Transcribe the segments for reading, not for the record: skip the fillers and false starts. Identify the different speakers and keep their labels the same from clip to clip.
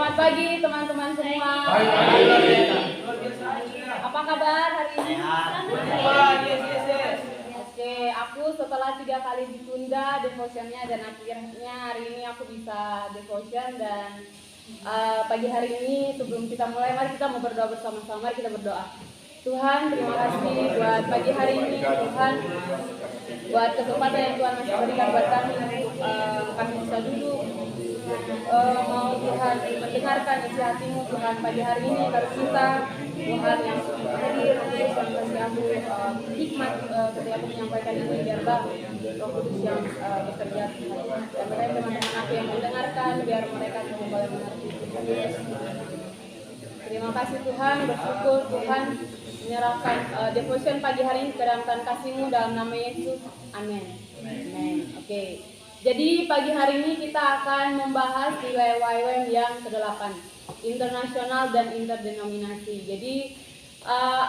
Speaker 1: Selamat pagi teman-teman semua. Apa kabar hari ini? Oke, aku setelah 3 kali ditunda devotionnya dan akhirnya hari ini aku bisa devotion dan pagi hari ini sebelum kita mulai mari kita mau berdoa bersama-sama. Mari kita berdoa. Tuhan, terima kasih buat pagi hari ini. Tuhan, buat kesempatan yang Tuhan masih berikan buat kami untuk kami bisa duduk. Mau Tuhan mendengarkan isi hati-Mu Tuhan pagi hari ini harus kita Tuhan yang hadir yang kasih aku hikmat ketika aku menyampaikan ini biar Roh Kudus yang bekerja Tuhan dan mereka teman-teman aku yang mendengarkan biar mereka semua boleh mengerti. Terima kasih Tuhan, bersyukur Tuhan menyerahkan devotion pagi hari ini ke dalam tangan kasih-Mu dalam nama Yesus. Amin. Amin. Oke. Jadi pagi hari ini kita akan membahas nilai YWAM yang ke-8, internasional dan interdenominasi. Jadi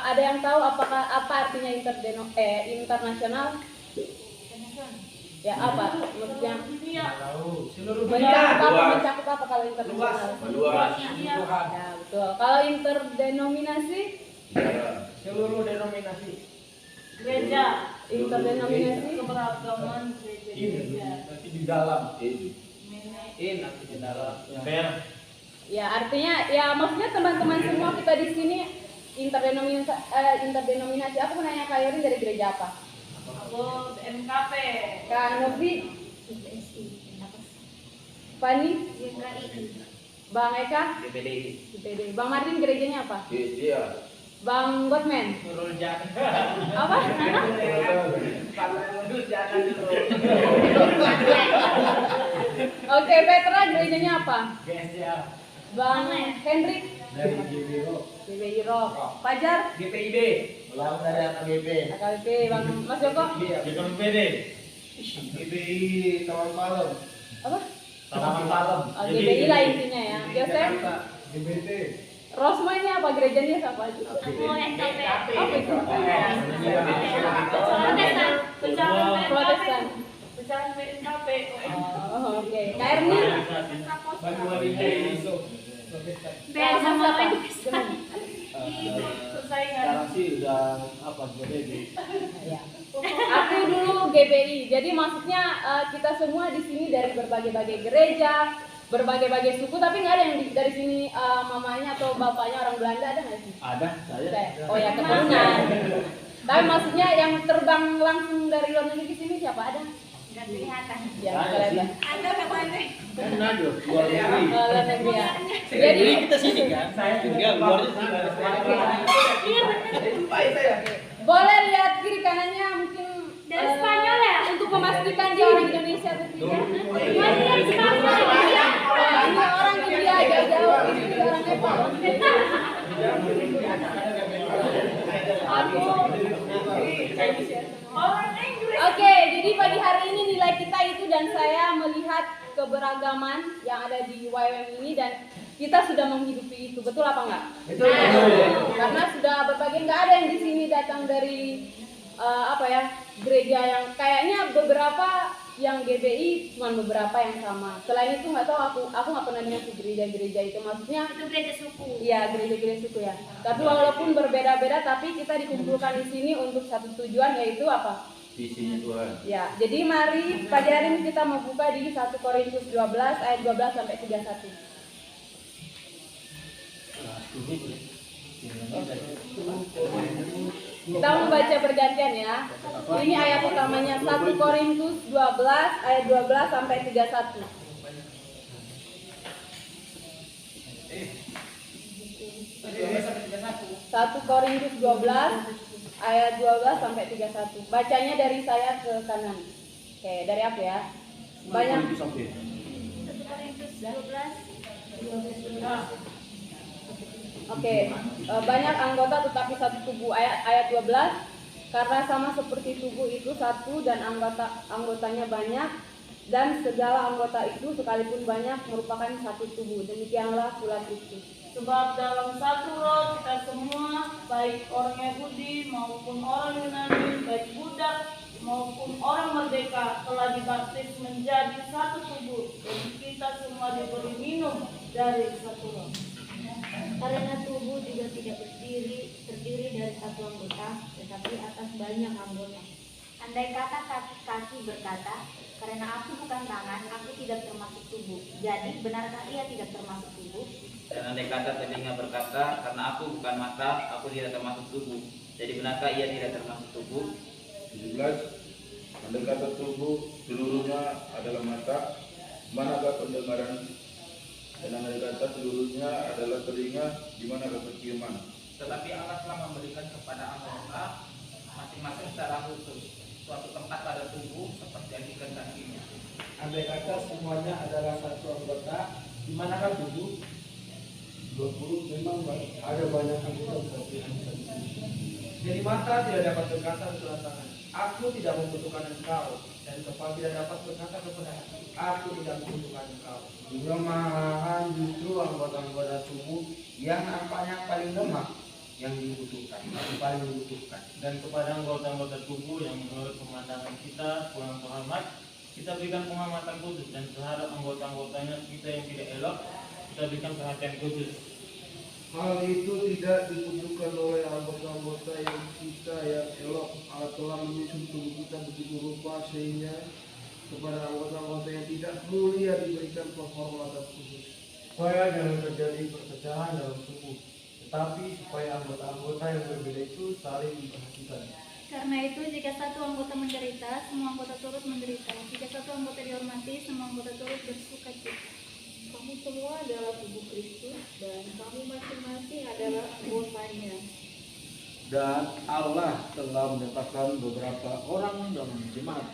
Speaker 1: ada yang tahu apa artinya internasional? Ya apa? Maksudnya mencakup apa kalau internasional? Ya betul. Kalau interdenominasi?
Speaker 2: Seluruh denominasi.
Speaker 3: Gereja.
Speaker 1: Interdenominasi
Speaker 3: Keberagaman gereja.
Speaker 2: Nanti di dalam.
Speaker 3: Nanti di dalam.
Speaker 1: Ya artinya ya maksudnya teman-teman semua kita di sini interdenominasi. Aku mau nanya Kak Yorin dari gereja apa?
Speaker 3: Aku MKP.
Speaker 1: Kak Novi? Fani? Bang Eka? GPD. Bang Martin gerejanya apa? Bang Godman? Apa? Oke, Petra gerejanya apa? Bang Hendrik? GPI Rock. Fajar?
Speaker 2: GPIB. Ulang dari AKBP.
Speaker 1: AKBP. Bang Mas Joko?
Speaker 2: GPIB. GPI Taman Palem.
Speaker 1: Apa?
Speaker 2: Taman Palem.
Speaker 1: Oh, GPI lah intinya ya. Joseph?
Speaker 2: GBT.
Speaker 1: Rosma ini apa gerejanya siapa?
Speaker 3: Aku MKP.
Speaker 1: Apa itu? Protestan.
Speaker 3: Pecahan MKP.
Speaker 1: Oh, oke. Kak Erni?
Speaker 3: Sama
Speaker 2: Sekarang sih udah apa jadi?
Speaker 1: Ya. Aku dulu GPI. Jadi maksudnya kita semua di sini dari berbagai-bagai gereja, berbagai-bagai suku, tapi nggak ada yang dari sini mamanya atau bapaknya orang Belanda, ada nggak sih?
Speaker 2: Ada saya.
Speaker 1: Oh ya keturunan. Tapi maksudnya yang terbang langsung dari luar negeri ke sini siapa ada?
Speaker 3: Nggak kelihatan.
Speaker 1: Ya,
Speaker 2: Ada
Speaker 1: kelihatan.
Speaker 3: Ada katanya.
Speaker 2: Kan ada luar negeri.
Speaker 1: Luar negeri ya.
Speaker 2: Jadi
Speaker 1: Jadi
Speaker 2: kita sini kan. Saya tinggal luarnya
Speaker 1: boleh lihat kiri kanannya mungkin
Speaker 3: Dari Spanyol ya?
Speaker 1: untuk memastikan dia orang Indonesia atau tidak.
Speaker 3: Dari Spanyol ya?
Speaker 1: Ini orang India jauh-jauh, ini orang Nepal. Aku
Speaker 3: Orang Inggris.
Speaker 1: Oke, jadi pagi hari ini nilai kita itu dan saya melihat keberagaman yang ada di YWAM ini dan kita sudah menghidupi itu, betul apa enggak?
Speaker 2: Betul.
Speaker 1: Karena sudah berbagai, nggak ada yang di sini datang dari gereja yang kayaknya beberapa yang GBI cuma beberapa yang sama. Selain itu nggak tahu aku nggak pernah dengar gereja-gereja itu, maksudnya
Speaker 3: Itu gereja suku.
Speaker 1: iya gereja-gereja suku ya. Tapi walaupun berbeda-beda, tapi kita dikumpulkan di sini untuk satu tujuan yaitu apa?
Speaker 2: Visinya Tuhan.
Speaker 1: Ya, jadi mari pagi hari ini kita membuka di 1 Korintus 12 ayat 12 sampai 31. Kita membaca bergantian ya. Ini ayat utamanya 1 Korintus 12 ayat 12 sampai 31. 1 Korintus 12 ayat 12 sampai 31. Bacanya dari saya ke kanan. Oke, dari aku ya. Banyak.
Speaker 3: 1 Korintus 12.
Speaker 1: Oke, banyak anggota tetapi satu tubuh. Ayat 12. Karena sama seperti tubuh itu satu dan anggotanya banyak, dan segala anggota itu sekalipun banyak merupakan satu tubuh. Demikianlah pula Kristus.
Speaker 3: Sebab dalam satu roh kita semua, baik orang Yahudi maupun orang Yunani, baik budak maupun orang merdeka, telah dibaptis menjadi satu tubuh, dan kita semua diberi minum dari satu roh.
Speaker 4: Karena tubuh juga tidak terdiri dari satu anggota, tetapi atas banyak anggota.
Speaker 5: Andai kata kaki berkata, karena aku bukan tangan, aku tidak termasuk tubuh. Jadi benarkah ia tidak termasuk tubuh?
Speaker 6: Dan andai kata telinga berkata, karena aku bukan mata, aku tidak termasuk tubuh. Jadi benarkah ia tidak termasuk tubuh?
Speaker 7: 17. Andai kata tubuh seluruhnya adalah mata, manakah pendengaran? Dan andai kata seluruhnya adalah telinga, di manakah penciuman?
Speaker 8: Tetapi Allah telah memberikan kepada anggota masing-masing secara khusus suatu tempat pada tubuh seperti yang dikehendakinya.
Speaker 2: Andai kata semuanya adalah satu anggota, di manakah tubuh? 20. Memang ada banyak anggota seperti yang disebutkan. Jadi mata tidak dapat berkata kepada tangan, aku tidak membutuhkan engkau, dan kepala tidak dapat berkata kepada hati, aku tidak membutuhkan engkau. Juga malahan justru anggota-anggota tubuh yang nampaknya paling lemah yang dibutuhkan, yang paling dibutuhkan. Dan kepada anggota-anggota tubuh yang menurut pemandangan kita kurang terhormat, kita berikan penghormatan khusus, dan terhadap anggota-anggotanya kita yang tidak elok, kita berikan perhatian khusus.
Speaker 9: Hal itu tidak dibutuhkan oleh anggota-anggota yang kita yang elok. Allah telah menyusun tubuh kita begitu rupa sehingga kepada anggota-anggota yang tidak mulia diberikan penghormatan khusus.
Speaker 2: Supaya jangan terjadi perpecahan dalam tubuh, tetapi supaya anggota-anggota yang berbeda itu saling memperhatikan.
Speaker 4: Karena itu, jika satu anggota menderita, semua anggota turut menderita. Jika satu anggota dihormati, semua anggota turut bersuka cita.
Speaker 1: Kamu semua adalah tubuh Kristus dan kamu masing-masing adalah anggotanya.
Speaker 2: Dan Allah telah menetapkan beberapa orang dalam jemaat.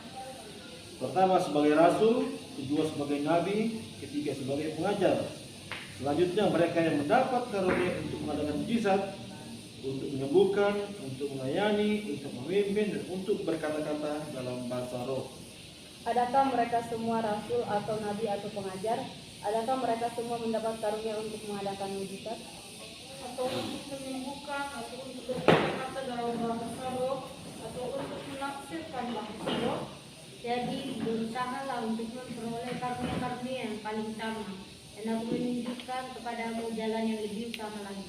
Speaker 2: Pertama sebagai rasul, kedua sebagai nabi, ketiga sebagai pengajar. Selanjutnya mereka yang mendapat karunia untuk mengadakan mujizat, untuk menyembuhkan, untuk melayani, untuk memimpin, dan untuk berkata-kata dalam bahasa roh.
Speaker 1: Adakah mereka semua rasul atau nabi atau pengajar? Adakah mereka semua mendapat karunia untuk mengadakan mujizat?
Speaker 3: Atau untuk menyembuhkan, atau untuk berkata-kata dalam bahasa roh, atau untuk menafsirkan bahasa roh?
Speaker 4: Jadi, berusahalah untuk memperoleh karunia-karunia yang paling utama, dan aku menunjukkan kepadamu jalan yang lebih utama lagi.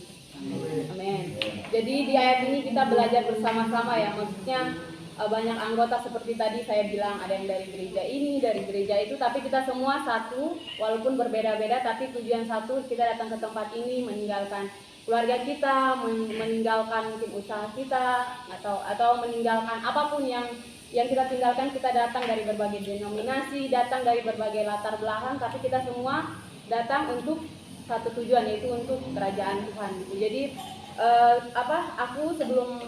Speaker 1: Amin. Jadi di ayat ini kita belajar bersama-sama ya, maksudnya banyak anggota seperti tadi saya bilang, ada yang dari gereja ini, dari gereja itu, tapi kita semua satu, walaupun berbeda-beda, tapi tujuan satu, kita datang ke tempat ini meninggalkan keluarga kita, meninggalkan mungkin usaha kita, atau meninggalkan apapun yang kita tinggalkan. Kita datang dari berbagai denominasi, datang dari berbagai latar belakang, tapi kita semua datang untuk satu tujuan, yaitu untuk kerajaan Tuhan gitu. Jadi aku sebelum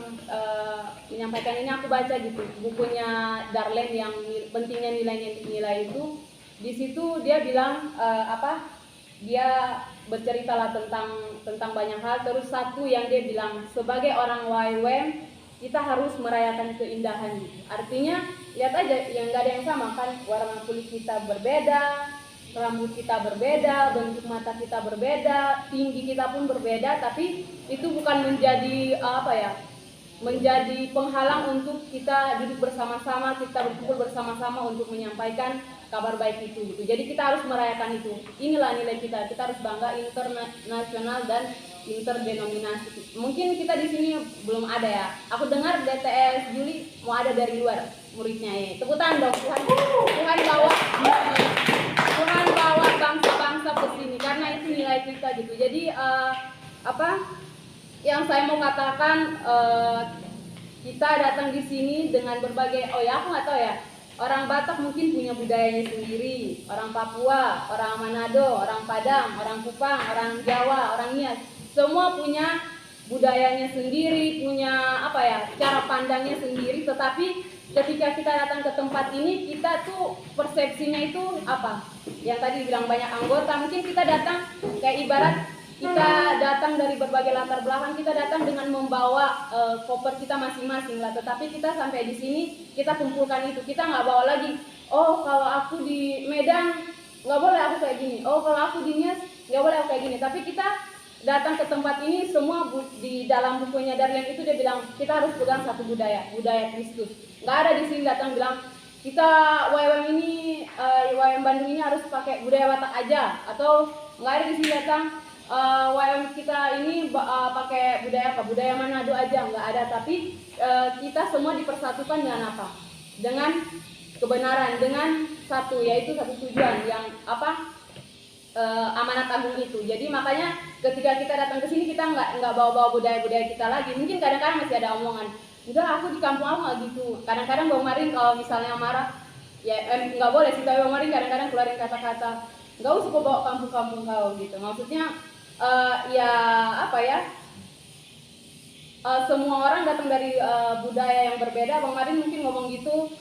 Speaker 1: menyampaikan ini, aku baca gitu bukunya Darlene yang pentingnya nilai itu. Di situ dia bilang dia bercerita lah tentang banyak hal. Terus satu yang dia bilang, sebagai orang YWAM kita harus merayakan keindahan. Artinya lihat aja, yang nggak ada yang sama kan, warna kulit kita berbeda, rambut kita berbeda, bentuk mata kita berbeda, tinggi kita pun berbeda, tapi itu bukan menjadi menjadi penghalang untuk kita duduk bersama-sama, kita berkumpul bersama-sama untuk menyampaikan kabar baik itu gitu. Jadi kita harus merayakan itu. Inilah nilai kita. Kita harus bangga internasional dan interdenominasi. Mungkin kita di sini belum ada ya. Aku dengar DTS Juli mau ada dari luar muridnya ya. Tepuk tangan dong, Tuhan bawa bangsa-bangsa ke sini karena itu nilai kita gitu. Jadi yang saya mau katakan, kita datang di sini dengan berbagai, aku nggak tahu ya, orang Batak mungkin punya budayanya sendiri, orang Papua, orang Manado, orang Padang, orang Kupang, orang Jawa, orang Nias, semua punya budayanya sendiri, punya cara pandangnya sendiri. Tetapi ketika kita datang ke tempat ini, kita tuh persepsinya itu yang tadi bilang banyak anggota, mungkin kita datang kayak ibarat kita datang dari berbagai latar belakang, kita datang dengan membawa koper kita masing-masing lah. Tetapi kita sampai di sini, kita kumpulkan itu. Kita nggak bawa lagi, kalau aku di Medan nggak boleh aku kayak gini, kalau aku di Nias nggak boleh aku kayak gini. Tapi kita datang ke tempat ini, semua di dalam bukunya Darlene itu dia bilang kita harus pegang satu budaya Kristus. Nggak ada di sini datang bilang kita YWAM Bandung ini harus pakai budaya Batak aja, atau nggak ada di sini datang WM kita ini pakai budaya apa, budaya Manado aja, nggak ada. Tapi kita semua dipersatukan dengan apa? Dengan kebenaran, dengan satu, yaitu satu tujuan yang apa? Amanat agung itu. Jadi makanya ketika kita datang ke sini kita nggak bawa-bawa budaya-budaya kita lagi. Mungkin kadang-kadang masih ada omongan, udah aku di kampung aku nggak gitu. Kadang-kadang Bang Marin kalau misalnya marah, ya nggak boleh sih, tapi Bang Marin kadang-kadang keluarin kata-kata, nggak usah kau bawa kampung-kampung kau gitu. Maksudnya ya apa ya? Semua orang datang dari budaya yang berbeda. Bang Marin mungkin ngomong gitu.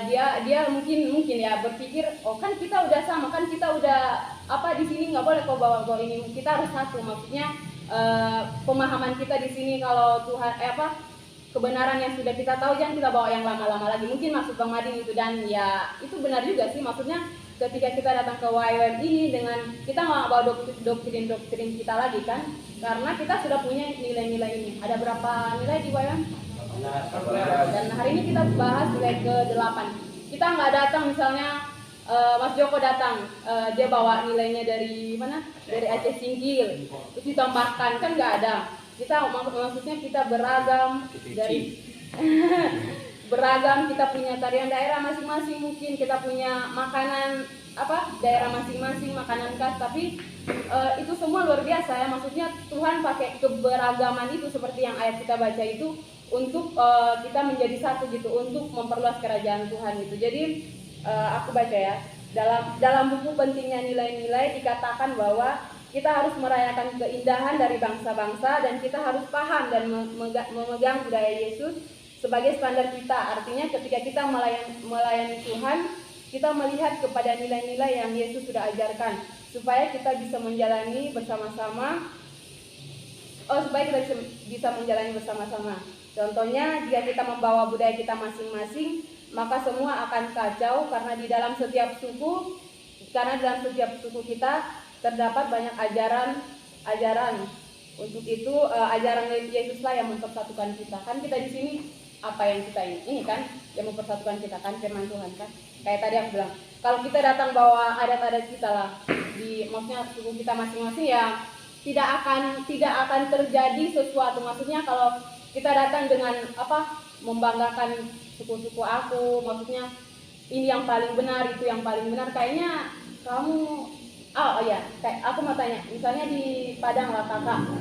Speaker 1: Dia mungkin ya berpikir, oh kan kita udah sama, kan kita udah apa di sini nggak boleh kok bawa ini, kita harus satu. Maksudnya pemahaman kita di sini kalau Tuhan kebenaran yang sudah kita tahu jangan kita bawa yang lama-lama lagi. Mungkin maksud Bang Madin itu, dan ya itu benar juga sih. Maksudnya ketika kita datang ke YWM ini dengan kita nggak bawa doktrin kita lagi kan, karena kita sudah punya nilai-nilai ini. Ada berapa nilai di YWM? Dan hari ini kita bahas nilai ke-8. Kita nggak datang misalnya Mas Joko datang, dia bawa nilainya dari mana? Dari Aceh Singkil, terus ditambahkan, kan nggak ada. Kita maksudnya kita beragam dari beragam, kita punya tarian daerah masing-masing, mungkin kita punya makanan daerah masing-masing, makanan khas, tapi itu semua luar biasa ya. Maksudnya Tuhan pakai keberagaman itu seperti yang ayat kita baca itu untuk kita menjadi satu gitu, untuk memperluas kerajaan Tuhan gitu. Jadi aku baca ya, dalam buku Pentingnya Nilai-Nilai dikatakan bahwa kita harus merayakan keindahan dari bangsa-bangsa, dan kita harus paham dan memegang budaya Yesus sebagai standar kita. Artinya ketika kita melayani Tuhan, kita melihat kepada nilai-nilai yang Yesus sudah ajarkan, supaya kita bisa menjalani bersama-sama. Contohnya, jika kita membawa budaya kita masing-masing, maka semua akan kacau, karena di dalam setiap suku kita terdapat banyak ajaran. Untuk itu ajaran Yesuslah yang mempersatukan kita. Kan kita di sini apa yang kita ini kan yang mempersatukan kita kan, firman Tuhan kan. Kayak tadi aku bilang, kalau kita datang bawa adat-adat kita lah, maksudnya suku kita masing-masing, ya tidak akan terjadi sesuatu. Maksudnya kalau kita datang dengan membanggakan suku-suku aku, maksudnya ini yang paling benar, itu yang paling benar, kayaknya kamu kayak aku mau tanya, misalnya di Padang lah kakak,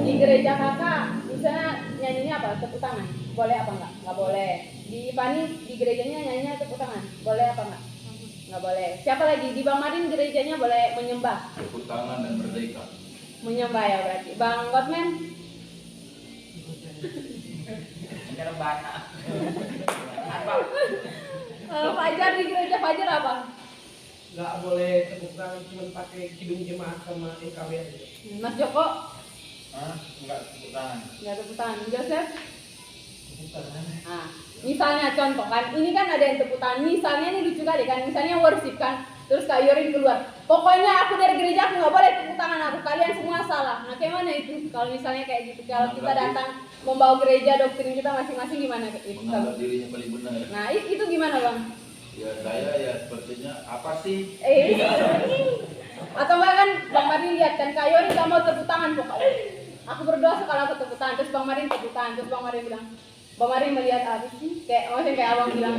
Speaker 1: di gereja kakak misalnya nyanyinya apa, tepuk tangan, boleh apa enggak? Nggak boleh. Di Pani di gerejanya nyanyinya tepuk tangan, boleh apa enggak? Nggak boleh. Siapa lagi di Bang Madin gerejanya boleh menyembah,
Speaker 7: tepuk tangan dan merdeka,
Speaker 1: menyembah ya berarti. Bang Godman Fajar di gereja Fajar apa?
Speaker 9: Nggak boleh tepuk tangan, cuma pakai kidung jemaat sama EKW aja.
Speaker 1: Mas Joko?
Speaker 6: Enggak tepuk tangan.
Speaker 1: Enggak tepuk tangan. Joseph? Nah, misalnya contoh kan, ini kan ada yang tepuk tangan. Misalnya ini lucu kali kan, misalnya worship kan, terus Kak Yorin keluar, pokoknya aku dari gereja aku nggak boleh tepuk tangan aku, kalian semua salah. Nah kayak mana itu kalau misalnya kayak gitu? Kalau kita datang membawa gereja doktrin kita masing-masing, gimana itu?
Speaker 7: menganggap dirinya paling benar.
Speaker 1: Nah itu gimana Bang?
Speaker 7: Ya saya ya sepertinya apa sih?
Speaker 1: Atau bahkan Bang Marin lihat kan, Kak Yorin nggak mau tepuk tangan pokoknya. Aku berdoa sekali aku tepuk tangan, terus Bang Marin tepuk tangan, terus Bang Marin bilang, Bang Marin melihat apa sih? Maksudnya kayak abang bilang,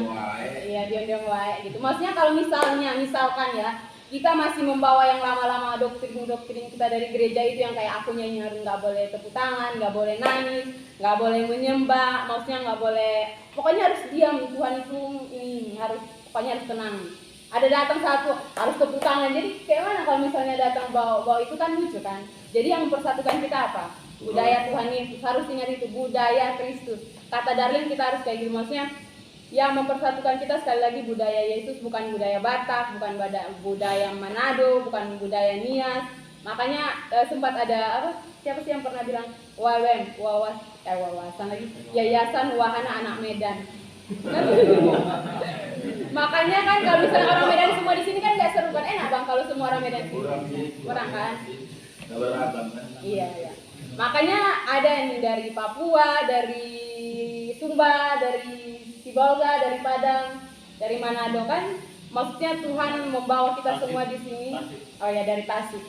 Speaker 1: iya diam-diam wae gitu. Maksudnya kalau misalkan ya, kita masih membawa yang lama-lama doktrin kita dari gereja itu yang kayak aku nyanyi harus nggak boleh tepuk tangan, nggak boleh nangis, nggak boleh menyembah, maksudnya nggak boleh, pokoknya harus diam. Tuhan itu pokoknya harus tenang. Ada datang satu harus tepuk tangan. Jadi kayak mana kalau misalnya datang bawa itu kan lucu kan. Jadi yang mempersatukan kita apa? Budaya Tuhan Yesus. Harus ingat itu, budaya Kristus. Kata Darlene kita harus kayak gitu, maksudnya yang mempersatukan kita sekali lagi budaya Yesus, bukan budaya Batak, bukan budaya Manado, bukan budaya Nias. Makanya sempat ada siapa sih yang pernah bilang wawasan lagi, Yayasan Wahana Anak Medan. Makanya kan kalau misalnya orang Medan semua di sini kan nggak seru kan, enak Bang kalau semua orang Medan kurang kan? Iya. Makanya ada yang dari Papua, dari Sumba, dari Sibolga, dari Padang, dari Manado kan. maksudnya Tuhan membawa kita semua di sini. Oh ya, dari Tasik.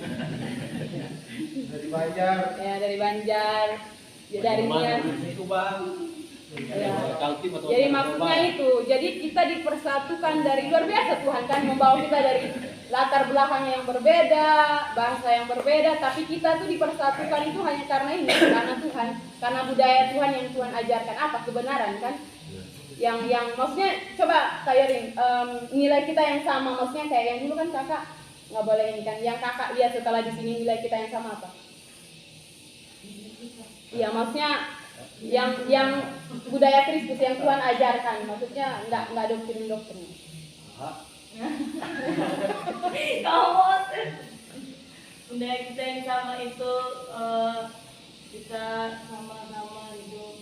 Speaker 9: Dari Banjar.
Speaker 1: Ya, dari Banjar. Ya, dari Nias. Ya. Jadi maksudnya itu, jadi kita dipersatukan dari luar biasa Tuhan kan membawa kita dari latar belakang yang berbeda, bangsa yang berbeda, tapi kita tuh dipersatukan itu hanya karena ini, karena Tuhan, karena budaya Tuhan yang Tuhan ajarkan apa kebenaran kan? Yang maksudnya coba Kayorin, nilai kita yang sama, maksudnya kayak yang dulu kan kakak nggak boleh ini kan, yang kakak lihat setelah di sini nilai kita yang sama apa? Iya maksudnya yang budaya Kristus yang Tuhan ajarkan, maksudnya nggak doktrin.
Speaker 3: Kamu budaya kita yang sama itu kita sama-sama hidup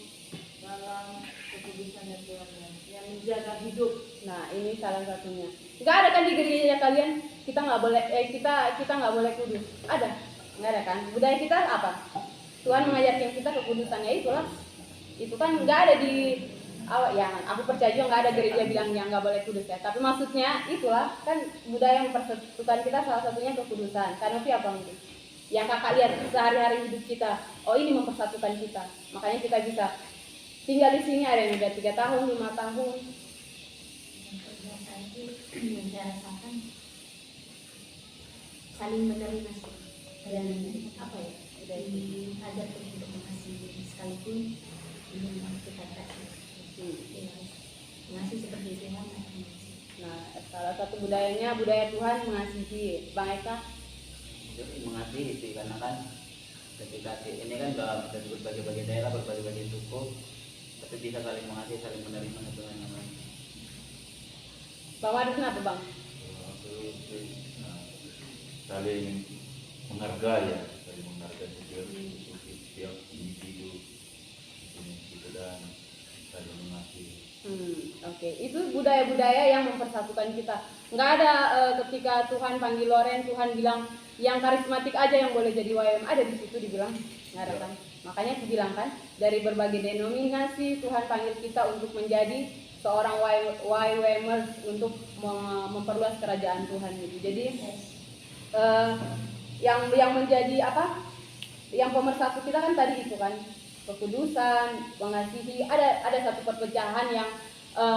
Speaker 3: dalam kekudusan Tuhan yang menjaga hidup.
Speaker 1: Nah ini salah satunya. Nggak ada kan di gereja kalian kita nggak boleh kita nggak boleh kudus. Ada? Nggak ada kan? Budaya kita apa? Tuhan mengajarkan kita kekudusan, ya itulah. Itu kan nggak ada di ya aku percaya juga nggak ada gereja bilang yang nggak boleh kudus ya. Tapi maksudnya itulah kan budaya yang mempersatukan kita salah satunya kekudusan. Karena apa mungkin? Yang kakak lihat sehari-hari hidup kita, oh ini mempersatukan kita. Makanya kita bisa tinggal di sini, ada yang udah 3 tahun, 5 tahun.
Speaker 5: Merasakan saling menerima dan apa ya, dari ajar untuk mengasihi sekalipun ini kita kasih mengasihi seperti itu kan.
Speaker 1: Nah salah satu budayanya budaya Tuhan mengasihi. Bang Eka
Speaker 6: Jadi mengasihi sih, karena kan ketika ini kan sudah berbagai-bagai daerah, berbagai-bagai suku, tapi bisa saling mengasihi, saling menerima satu dengan yang lain.
Speaker 1: Bang Wadis kenapa Bang?
Speaker 7: Saling menghargai ya, saling menghargai setiap individu itu dan saling mengasihi.
Speaker 1: Oke. Itu budaya-budaya yang mempersatukan kita. Nggak ada ketika Tuhan panggil Loren, Tuhan bilang yang karismatik aja yang boleh jadi YWM. Ada di situ dibilang, nggak ada kan? Makanya aku bilang kan, dari berbagai denominasi Tuhan panggil kita untuk menjadi seorang YWMers untuk memperluas kerajaan Tuhan gitu. Jadi yang menjadi apa? Yang pemersatu kita kan tadi itu kan kekudusan, mengasihi. Ada satu perpecahan yang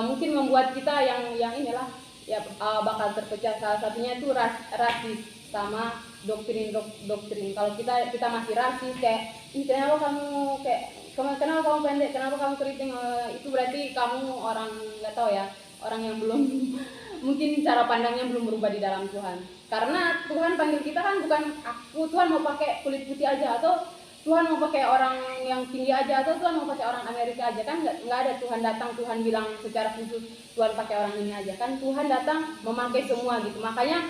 Speaker 1: mungkin membuat kita yang inilah ya bakal terpecah. Salah satunya itu rasis sama doktrin. Kalau kita masih rasis kayak kenapa kamu pendek, kenapa kamu keriting, itu berarti kamu orang nggak tahu ya, orang yang belum mungkin cara pandangnya belum berubah di dalam Tuhan. Karena Tuhan panggil kita kan bukan Tuhan mau pakai kulit putih aja, atau Tuhan mau pakai orang yang tinggi aja, atau Tuhan mau pakai orang Amerika aja, kan nggak ada. Tuhan datang, Tuhan bilang secara khusus Tuhan pakai orang ini aja, kan Tuhan datang memakai semua gitu. Makanya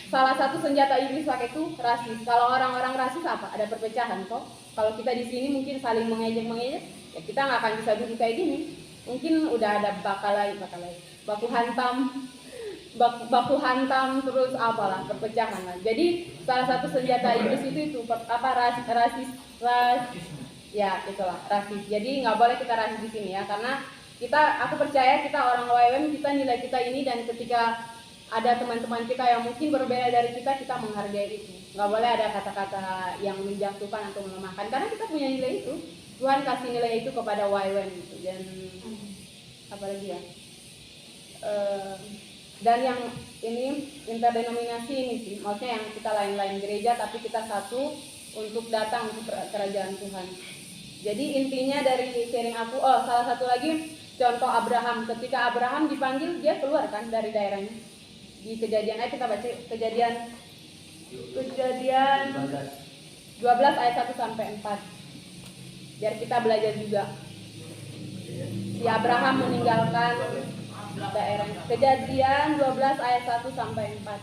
Speaker 1: salah satu senjata iblis pakai itu rasis. Kalau orang-orang rasis apa? Ada perpecahan kok. Kalau kita di sini mungkin saling mengejek, ya kita nggak akan bisa duduk kayak gini. Mungkin udah ada baku hantam terus apalah perpecahan lah. Jadi salah satu senjata iblis itu rasis ya itulah rasis. Jadi nggak boleh kita rasis di sini ya, karena aku percaya kita orang YWM, kita nilai kita ini, dan ketika ada teman-teman kita yang mungkin berbeda dari kita menghargai itu. Nggak boleh ada kata-kata yang menjatuhkan atau melemahkan, karena kita punya nilai itu. Tuhan kasih nilai itu kepada YWM gitu. Dan apa lagi ya? Dan yang ini interdenominasi ini sih, maksudnya yang kita lain-lain gereja tapi kita satu untuk datang untuk kerajaan Tuhan. Jadi intinya dari sharing aku, salah satu lagi contoh Abraham. Ketika Abraham dipanggil, dia keluar kan dari daerahnya. Di Kejadian, kita baca Kejadian 12 ayat 1 sampai 4. Biar kita belajar juga. Si Abraham meninggalkan daerah. Kejadian 12 ayat 1 sampai 4.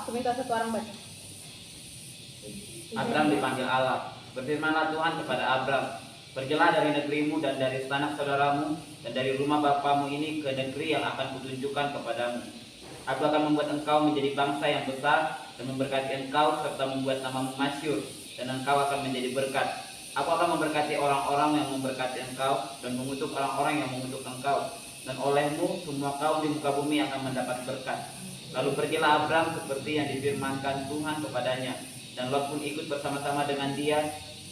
Speaker 1: Aku minta satu orang baca.
Speaker 6: Abram dipanggil Allah. Berfirmanlah Tuhan kepada Abram, pergilah dari negerimu dan dari sanak saudaramu dan dari rumah bapamu ini ke negeri yang akan kutunjukkan kepadamu. Aku akan membuat engkau menjadi bangsa yang besar dan memberkati engkau serta membuat namamu masyhur, dan engkau akan menjadi berkat. Aku akan memberkati orang-orang yang memberkati engkau dan mengutuk orang-orang yang mengutuk engkau, dan olehmu semua kaum di muka bumi akan mendapat berkat. Lalu pergilah Abram seperti yang difirmankan Tuhan kepadanya, dan Lot pun ikut bersama-sama dengan dia.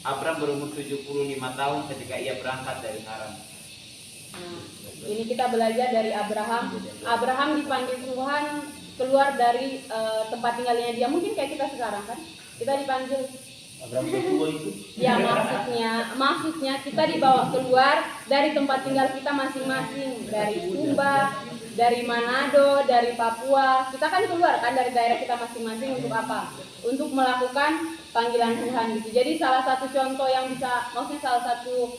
Speaker 6: Abram berumur 75 tahun ketika ia berangkat dari Haran.
Speaker 1: Nah, ini kita belajar dari Abraham. Abraham dipanggil Tuhan keluar dari tempat tinggalnya dia. Mungkin kayak kita sekarang kan, kita dipanggil.
Speaker 7: Abraham tua itu.
Speaker 1: Ya maksudnya kita dibawa keluar dari tempat tinggal kita masing-masing, dari Sumba, dari Manado, dari Papua. Kita kan keluar kan dari daerah kita masing-masing untuk apa? Untuk melakukan panggilan Tuhan gitu. Jadi salah satu contoh yang bisa, maksudnya salah satu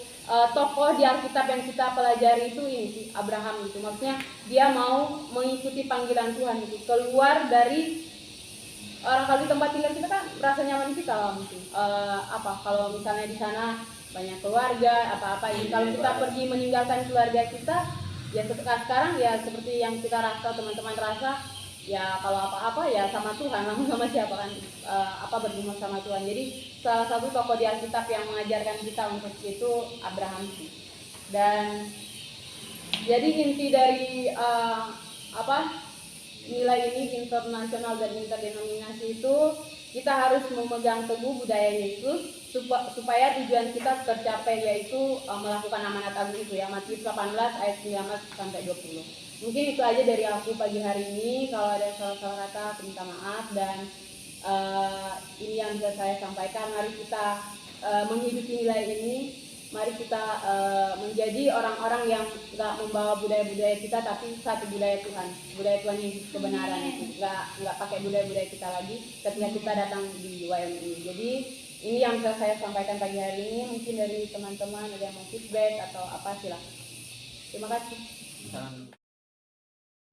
Speaker 1: tokoh di Alkitab yang kita pelajari itu ini sih, Abraham itu. Maksudnya dia mau mengikuti panggilan Tuhan gitu, keluar dari orang kalau di tempat tinggal kita kan merasa nyaman kita lah mungkin. Kalau misalnya di sana banyak keluarga apa-apa ini, kalau kita pergi meninggalkan keluarga kita, ya sekarang ya seperti yang kita rasa, teman-teman rasa, ya kalau apa-apa ya sama Tuhan, namun sama siapa kan, bergumul sama Tuhan. Jadi salah satu tokoh di Alkitab yang mengajarkan kita untuk itu Abraham sih. Dan jadi inti dari nilai ini internasional dan interdenominasi itu, kita harus memegang teguh budaya Yesus supaya tujuan kita tercapai, yaitu melakukan amanat agung itu ya, Matius 18 ayat 19 sampai 20. Mungkin itu aja dari aku pagi hari ini. Kalau ada salah-salah kata aku minta maaf, dan ini yang bisa saya sampaikan. Mari kita menghidupi nilai ini. Mari kita menjadi orang-orang yang nggak membawa budaya-budaya kita, tapi satu budaya Tuhan yang kebenaran itu. Nggak pakai budaya-budaya kita lagi ketika kita datang di YM ini. Jadi ini yang bisa saya sampaikan pagi hari ini. Mungkin dari teman-teman ada yang mau feedback atau apa, silakan. Terima kasih.